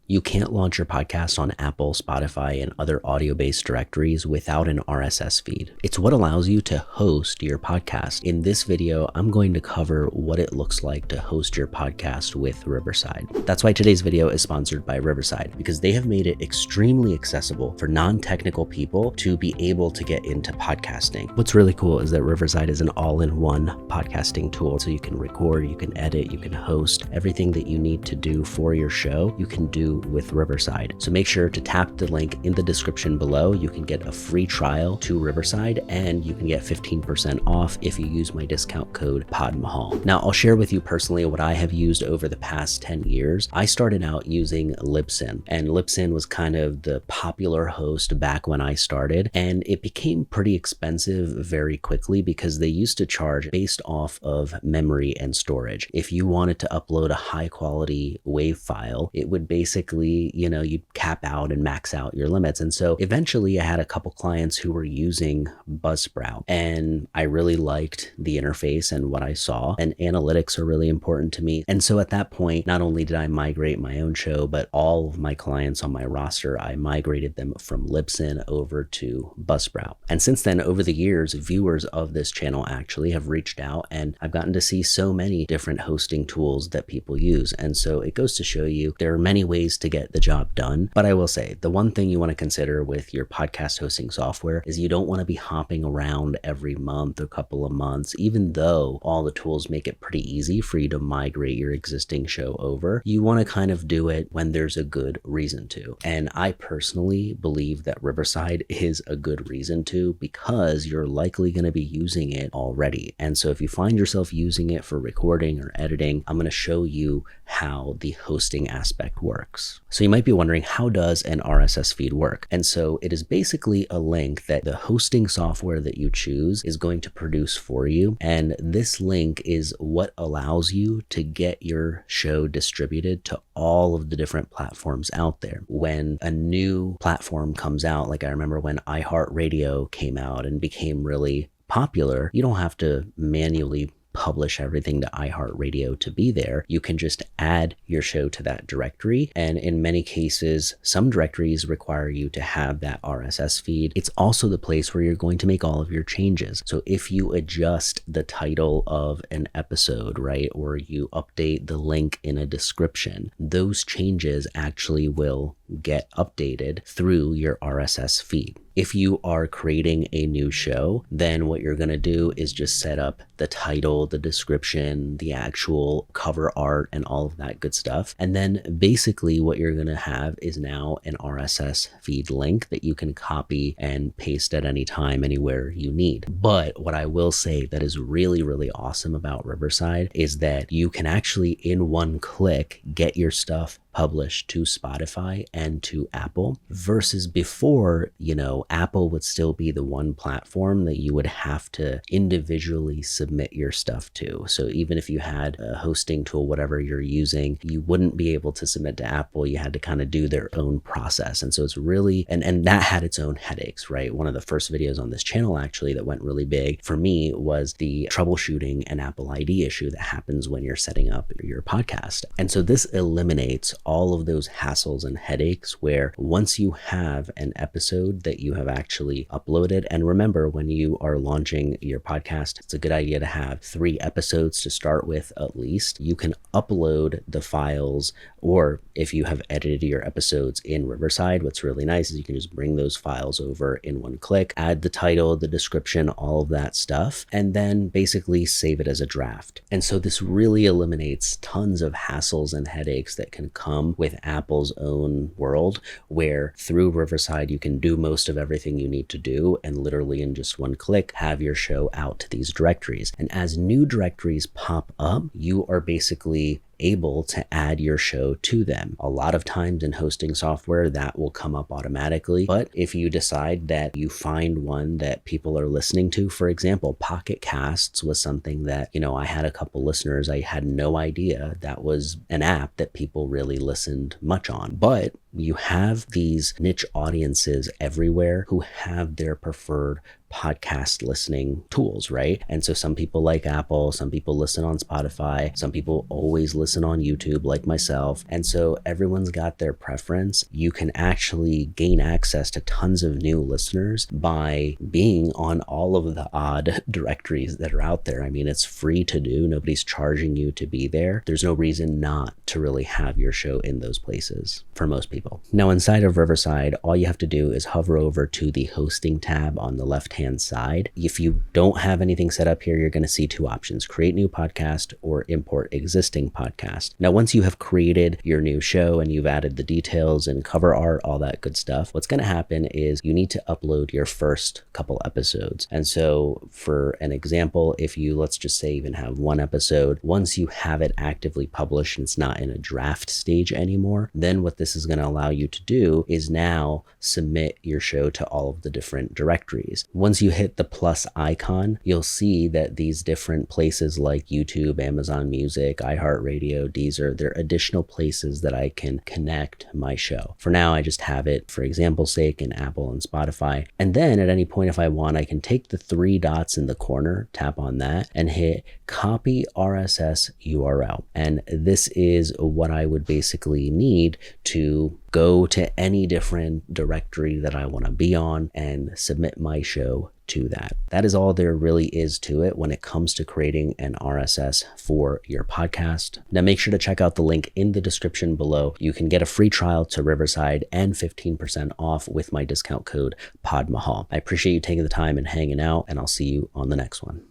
You can't launch your podcast on Apple, Spotify, and other audio-based directories without an RSS feed. It's what allows you to host your podcast. In this video, I'm going to cover what it looks like to host your podcast with Riverside. That's why today's video is sponsored by Riverside, because they have made it extremely accessible for non-technical people to be able to get into podcasting. What's really cool is that Riverside is an all-in-one podcasting tool. So you can record, you can edit, you can host, everything that you need to do for your show, you can do with Riverside. So make sure to tap the link in the description below. You can get a free trial to Riverside and you can get 15% off if you use my discount code Pod Mahal. Now I'll share with you personally what I have used over the past 10 years. I started out using Libsyn, and Libsyn was kind of the popular host back when I started, and it became pretty expensive very quickly because they used to charge based off of memory and storage. If you wanted to upload a high quality WAV file, it would basically, you'd cap out and max out your limits. And so eventually I had a couple clients who were using Buzzsprout, and I really liked the interface and what I saw, and analytics are really important to me. And so at that point, not only did I migrate my own show, but all of my clients on my roster, I migrated them from Libsyn over to Buzzsprout. And since then, over the years, viewers of this channel actually have reached out, and I've gotten to see so many different hosting tools that people use. And so it goes to show you there are many ways to get the job done. But I will say the one thing you want to consider with your podcast hosting software is you don't want to be hopping around every month or couple of months. Even though all the tools make it pretty easy for you to migrate your existing show over, you want to kind of do it when there's a good reason to. And I personally believe that Riverside is a good reason to, because you're likely going to be using it already. And so if you find yourself using it for recording or editing, I'm going to show you how the hosting aspect works. So you might be wondering, how does an RSS feed work? And so it is basically a link that the hosting software that you choose is going to produce for you. And this link is what allows you to get your show distributed to all of the different platforms out there. When a new platform comes out, like I remember when iHeartRadio came out and became really popular, you don't have to manually publish everything to iHeartRadio to be there. You can just add your show to that directory. And in many cases, some directories require you to have that RSS feed. It's also the place where you're going to make all of your changes. So if you adjust the title of an episode, right, or you update the link in a description, those changes actually will get updated through your RSS feed. If you are creating a new show, then what you're going to do is just set up the title, the description, the actual cover art, and all of that good stuff. And then basically what you're going to have is now an RSS feed link that you can copy and paste at any time, anywhere you need. But what I will say that is really, really awesome about Riverside is that you can actually in one click get your stuff published to Spotify and to Apple, versus before, Apple would still be the one platform that you would have to individually submit your stuff to. So even if you had a hosting tool, whatever you're using, you wouldn't be able to submit to Apple. You had to kind of do their own process. And so it's really, and that had its own headaches, right? One of the first videos on this channel actually that went really big for me was the troubleshooting an Apple ID issue that happens when you're setting up your podcast. And so this eliminates all of those hassles and headaches, where once you have an episode that you have actually uploaded, and remember, when you are launching your podcast, it's a good idea to have 3 episodes to start with at least. You can upload the files, or if you have edited your episodes in Riverside, what's really nice is you can just bring those files over in one click, add the title, the description, all of that stuff, and then basically save it as a draft. And so this really eliminates tons of hassles and headaches that can come with Apple's own world, where through Riverside you can do most of everything you need to do and literally in just one click have your show out to these directories. And as new directories pop up, you are basically able to add your show to them. A lot of times in hosting software that will come up automatically, but if you decide that you find one that people are listening to, for example, Pocket Casts was something that, I had a couple listeners, I had no idea that was an app that people really listened much on, but You have these niche audiences everywhere who have their preferred podcast listening tools, right? And so some people like Apple, some people listen on Spotify, some people always listen on YouTube like myself. And so everyone's got their preference. You can actually gain access to tons of new listeners by being on all of the odd directories that are out there. I mean, it's free to do. Nobody's charging you to be there. There's no reason not to really have your show in those places for most people. Now, inside of Riverside, all you have to do is hover over to the hosting tab on the left-hand side. If you don't have anything set up here, you're going to see two options: create new podcast or import existing podcast. Now, once you have created your new show and you've added the details and cover art, all that good stuff, what's going to happen is you need to upload your first couple episodes. And so for an example, if you, let's just say, even have one episode, once you have it actively published and it's not in a draft stage anymore, then what this is going to allow you to do is now submit your show to all of the different directories. Once you hit the plus icon, you'll see that these different places like YouTube, Amazon Music, iHeartRadio, Deezer, they're additional places that I can connect my show. For now, I just have it, for example's sake, in Apple and Spotify. And then at any point, if I want, I can take the three dots in the corner, tap on that, and hit copy RSS URL. And this is what I would basically need to go to any different directory that I want to be on and submit my show to that. That is all there really is to it when it comes to creating an RSS for your podcast. Now make sure to check out the link in the description below. You can get a free trial to Riverside and 15% off with my discount code Pod Mahal. I appreciate you taking the time and hanging out, and I'll see you on the next one.